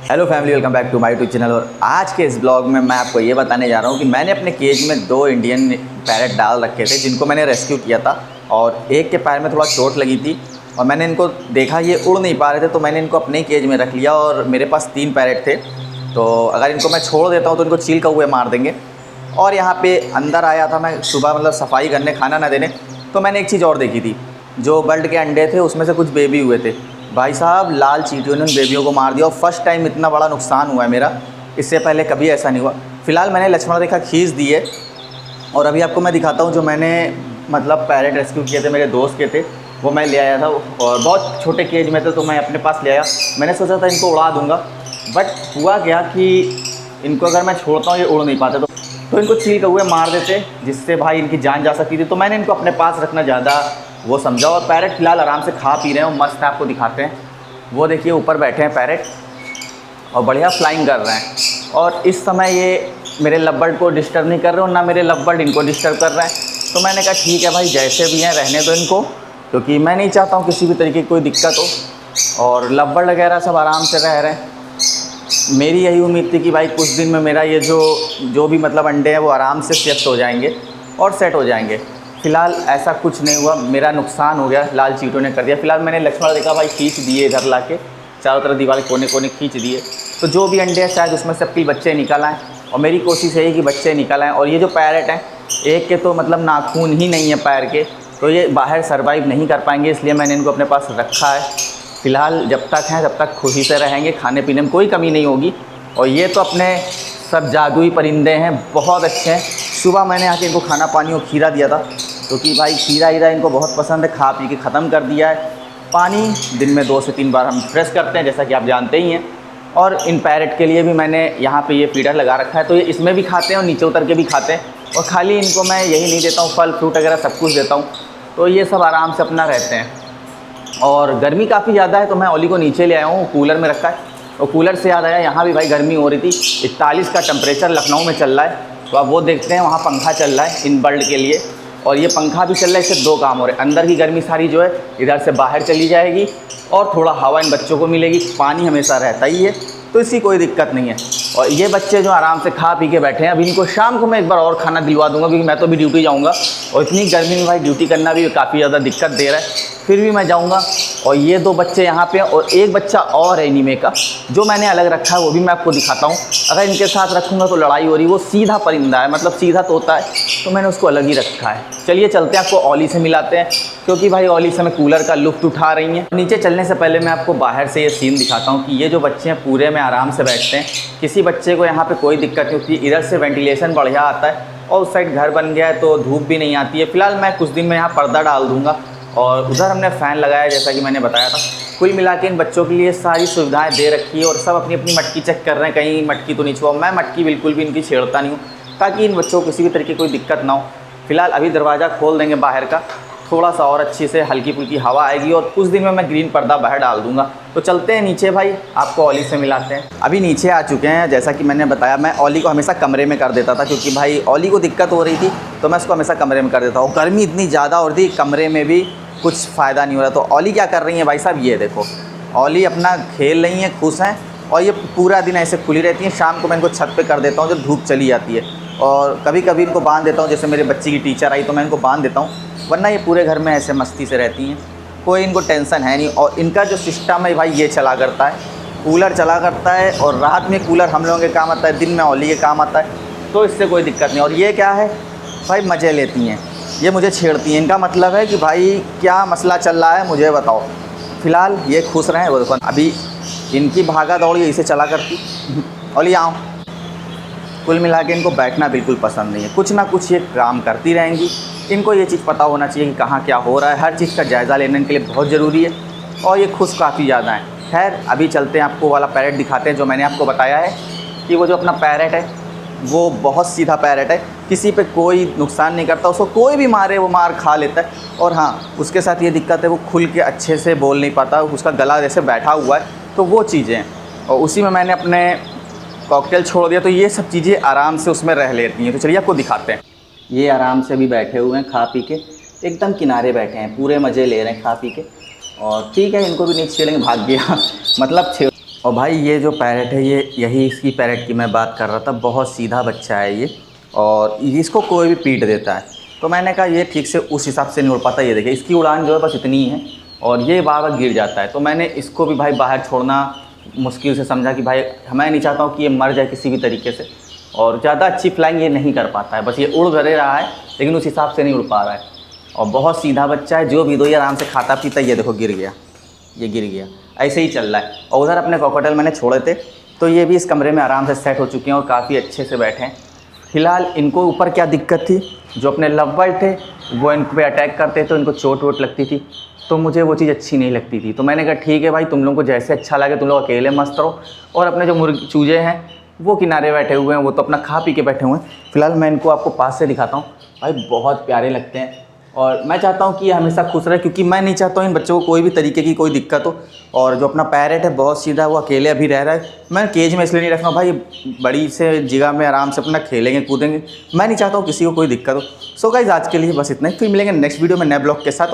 Hello family, welcome back to my YouTube channel. और आज के इस ब्लॉग में मैं आपको ये बताने जा रहा हूँ कि मैंने अपने केज में 2 इंडियन पैरेट डाल रखे थे जिनको मैंने रेस्क्यू किया था। और एक के पैर में थोड़ा चोट लगी थी और मैंने इनको देखा ये उड़ नहीं पा रहे थे, तो मैंने इनको अपने ही केज में रख लिया। और मेरे पास 3 पैरेट थे, तो अगर इनको मैं छोड़ देता हूँ तो इनको चील कौवे मार देंगे। और यहाँ पे अंदर आया था मैं सुबह, मतलब सफाई करने, खाना ना देने, तो मैंने एक चीज़ और देखी थी। जो बर्ड के अंडे थे उसमें से कुछ बेबी हुए थे। भाई साहब, लाल चींटियों ने उन बेबियों को मार दिया और फर्स्ट टाइम इतना बड़ा नुकसान हुआ है मेरा। इससे पहले कभी ऐसा नहीं हुआ। फ़िलहाल मैंने लक्ष्मण रेखा खींच दी है और अभी आपको मैं दिखाता हूँ जो मैंने मतलब पैरेट रेस्क्यू किए थे, मेरे दोस्त के थे, वो मैं ले आया था। और बहुत छोटे केज में थे तो मैं अपने पास ले आया। मैंने सोचा था इनको उड़ा दूँगा, बट हुआ क्या कि इनको अगर मैं छोड़ता हूँ ये उड़ नहीं पाते, तो इनको चील कौवे मार देते, जिससे भाई इनकी जान जा सकती थी। तो मैंने इनको अपने पास रखना ज़्यादा वो समझा। और पैरेट फ़िलहाल आराम से खा पी रहे हैं, मस्त है। आपको दिखाते हैं, वो देखिए ऊपर बैठे हैं पैरेट और बढ़िया फ्लाइंग कर रहे हैं। और इस समय ये मेरे लवबर्ड को डिस्टर्ब नहीं कर रहे और ना मेरे लवबर्ड इनको डिस्टर्ब कर रहे हैं। तो मैंने कहा ठीक है भाई, जैसे भी हैं रहने दो इनको, क्योंकि मैं नहीं चाहता हूँ किसी भी तरीके की कोई दिक्कत हो। और लवबर्ड वगैरह सब आराम से रह रहे हैं। मेरी यही उम्मीद थी कि भाई कुछ दिन में मेरा ये जो भी मतलब अंडे हैं वो आराम से शिफ्ट हो जाएंगे और सेट हो जाएंगे। फ़िलहाल ऐसा कुछ नहीं हुआ, मेरा नुकसान हो गया, लाल चींटियों ने कर दिया। फ़िलहाल मैंने लक्ष्मण रेखा भाई खींच दिए, इधर ला के चारों तरफ दीवार कोने कोने खींच दिए। तो जो भी अंडे हैं शायद उसमें सबके बच्चे निकल आएँ, और मेरी कोशिश है कि बच्चे निकल आएँ। और ये जो पैरेट हैं, एक के तो मतलब नाखून ही नहीं है पैर के, तो ये बाहर सर्वाइव नहीं कर पाएंगे, इसलिए मैंने इनको अपने पास रखा है। फ़िलहाल जब तक हैं तब तक खुशी से रहेंगे, खाने पीने में कोई कमी नहीं होगी। और ये तो अपने सब जादुई परिंदे हैं, बहुत अच्छे हैं। सुबह मैंने आके इनको खाना पानी और खीरा दिया था, क्योंकि भाई खीरा हीरा इनको बहुत पसंद है। खा पी के ख़त्म कर दिया है। पानी दिन में 2 से 3 बार हम फ्रेश करते हैं, जैसा कि आप जानते ही हैं। और इन पैरेट के लिए भी मैंने यहाँ पे ये फीडर लगा रखा है, तो ये इसमें भी खाते हैं और नीचे उतर के भी खाते हैं। और खाली इनको मैं यही नहीं देता हूँ, फल फ्रूट वगैरह सब कुछ देता हूँ, तो ये सब आराम से अपना रहते हैं। और गर्मी काफ़ी ज़्यादा है, तो मैं ओली को नीचे ले आया हूँ, कूलर में रखा है। और कूलर से याद आया, यहाँ भी भाई गर्मी हो रही थी। 41 का टेम्परेचर लखनऊ में चल रहा है, तो आप वो देखते हैं, वहाँ पंखा चल रहा है इन बर्ड के लिए। और ये पंखा भी चल रहा है, इससे 2 काम हो रहे हैं। अंदर की गर्मी सारी जो है इधर से बाहर चली जाएगी और थोड़ा हवा इन बच्चों को मिलेगी। पानी हमेशा रहता ही है, तो इसकी कोई दिक्कत नहीं है। और ये बच्चे जो आराम से खा पी के बैठे हैं, अभी इनको शाम को मैं एक बार और खाना दिलवा दूंगा, क्योंकि मैं तो भी ड्यूटी जाऊंगा और इतनी गर्मी में भाई ड्यूटी करना भी काफ़ी ज़्यादा दिक्कत दे रहा है, फिर भी मैं जाऊंगा। और ये 2 बच्चे यहाँ पे हैं और एक बच्चा और है एनीमे का, जो मैंने अलग रखा है, वो भी मैं आपको दिखाता हूँ। अगर इनके साथ रखूँगा तो लड़ाई हो रही। वो सीधा परिंदा है, मतलब सीधा तोता है, तो मैंने उसको अलग ही रखा है। चलिए चलते हैं, आपको ओली से मिलाते हैं, क्योंकि भाई ओली से मैं कूलर का लुत्फ़ उठा रही हैं। नीचे चलने से पहले मैं आपको बाहर से ये सीन दिखाता हूँ कि ये जो बच्चे हैं पूरे में आराम से बैठते हैं। किसी बच्चे को यहाँ पे कोई दिक्कत नहीं होती। इधर से वेंटिलेशन बढ़िया आता है और उस साइड घर बन गया है, तो धूप भी नहीं आती है। फ़िलहाल मैं कुछ दिन में यहाँ पर्दा डाल दूँगा और उधर हमने फ़ैन लगाया, जैसा कि मैंने बताया था। कुल मिला के इन बच्चों के लिए सारी सुविधाएं दे रखी है और सब अपनी अपनी मटकी चेक कर रहे हैं, कहीं मटकी तो नहीं छुआ। मैं मटकी बिल्कुल भी इनकी छेड़ता नहीं हूँ, ताकि इन बच्चों को किसी भी तरीके की कोई दिक्कत ना हो। फ़िलहाल अभी दरवाज़ा खोल देंगे बाहर का, थोड़ा सा और अच्छी से हल्की फुल्की हवा आएगी और कुछ दिन में मैं ग्रीन पर्दा बाहर डाल दूंगा। तो चलते हैं नीचे भाई, आपको ओली से मिलाते हैं। अभी नीचे आ चुके हैं। जैसा कि मैंने बताया, मैं ओली को हमेशा कमरे में कर देता था, क्योंकि भाई ओली को दिक्कत हो रही थी, तो मैं उसको हमेशा कमरे में कर देता हूँ। गर्मी इतनी ज़्यादा हो रही थी, कमरे में भी कुछ फ़ायदा नहीं हो रहा। तो ओली क्या कर रही हैं भाई साहब, ये देखो, ओली अपना खेल रही हैं, खुश हैं। और ये पूरा दिन ऐसे खुली रहती हैं। शाम को मैं इनको छत पे कर देता हूँ जब धूप चली जाती है, और कभी कभी इनको बांध देता हूँ। जैसे मेरे बच्चे की टीचर आई तो मैं इनको बांध देता हूँ, वरना ये पूरे घर में ऐसे मस्ती से रहती हैं, कोई इनको टेंशन है नहीं। और इनका जो सिस्टम है भाई, ये चला करता है, कूलर चला करता है। और रात में कूलर हम लोगों के काम आता है, दिन में ओली के काम आता है, तो इससे कोई दिक्कत नहीं। और ये क्या है भाई, मज़े लेती हैं, ये मुझे छेड़ती हैं। इनका मतलब है कि भाई क्या मसला चल रहा है मुझे बताओ। फ़िलहाल ये खुश रहें। वो देखो, अभी इनकी भागा दौड़ यही से चला करती। ओली आओ। कुल मिला के इनको बैठना बिल्कुल पसंद नहीं है, कुछ ना कुछ ये काम करती रहेंगी। इनको ये चीज़ पता होना चाहिए कि कहाँ क्या हो रहा है, हर चीज़ का जायज़ा लेने के लिए बहुत ज़रूरी है। और ये खुश काफ़ी ज़्यादा हैं। खैर, अभी चलते हैं, आपको वाला पैरेट दिखाते हैं जो मैंने आपको बताया है कि वो जो अपना पैरेट है वो बहुत सीधा पैरेट है, किसी पे कोई नुकसान नहीं करता। उसको कोई भी मारे वो मार खा लेता है। और हाँ, उसके साथ ये दिक्कत है, वो खुल के अच्छे से बोल नहीं पाता, उसका गला जैसे बैठा हुआ है, तो वो चीज़ें। और उसी में मैंने अपने कॉकटेल छोड़ दिया, तो ये सब चीज़ें आराम से उसमें रह लेती हैं। तो चलिए आपको दिखाते हैं। ये आराम से भी बैठे हुए हैं, खा पी के एकदम किनारे बैठे हैं, पूरे मज़े ले रहे हैं खा पी के। और ठीक है, इनको भी नहीं छेड़ेंगे, भाग गया मतलब और भाई ये जो पैरेट है, ये यही इसकी पैरेट की मैं बात कर रहा था। बहुत सीधा बच्चा है ये, और इसको कोई भी पीट देता है। तो मैंने कहा ये ठीक से उस हिसाब से नहीं उड़ पाता। ये देखिए इसकी उड़ान जो है बस इतनी ही है, और ये बार बार गिर जाता है। तो मैंने इसको भी भाई बाहर छोड़ना मुश्किल से समझा कि भाई मैं नहीं चाहता हूँ कि ये मर जाए किसी भी तरीके से, और ज़्यादा अच्छी फ्लाइंग ये नहीं कर पाता है। बस ये उड़ घरे रहा है, लेकिन उस हिसाब से नहीं उड़ पा रहा है। और बहुत सीधा बच्चा है, जो भी दो ये आराम से खाता पीता। ये देखो गिर गया, ये गिर गया, ऐसे ही चल रहा है। और उधर अपने कॉकटेल मैंने छोड़े थे, तो ये भी इस कमरे में आराम से सेट हो चुके हैं और काफ़ी अच्छे से बैठे हैं। फ़िलहाल इनको ऊपर क्या दिक्कत थी, जो अपने लव बर्ड थे वो इन पे अटैक करते तो इनको चोट वोट लगती थी, तो मुझे वो चीज़ अच्छी नहीं लगती थी। तो मैंने कहा ठीक है भाई, तुम लोगों को जैसे अच्छा लगे तुम लोग अकेले मस्त रहो, और अपने जो मुर्गी चूजे हैं वो किनारे बैठे हुए हैं, वो तो अपना खा पी के बैठे हुए हैं। फ़िलहाल मैं इनको आपको पास से दिखाता हूँ। भाई बहुत प्यारे लगते हैं, और मैं चाहता हूँ कि ये हमेशा खुश रहे, क्योंकि मैं नहीं चाहता हूँ इन बच्चों को कोई भी तरीके की कोई दिक्कत हो। और जो अपना पैरेट है बहुत सीधा, वो अकेले अभी रह रहा है। मैं केज में इसलिए नहीं रखना भाई, बड़ी से जगह में आराम से अपना खेलेंगे कूदेंगे। मैं नहीं चाहता हूँ किसी को कोई दिक्कत हो। सो गाइस आज के लिए बस इतना ही, फिर मिलेंगे नेक्स्ट वीडियो में नए ब्लॉग के साथ।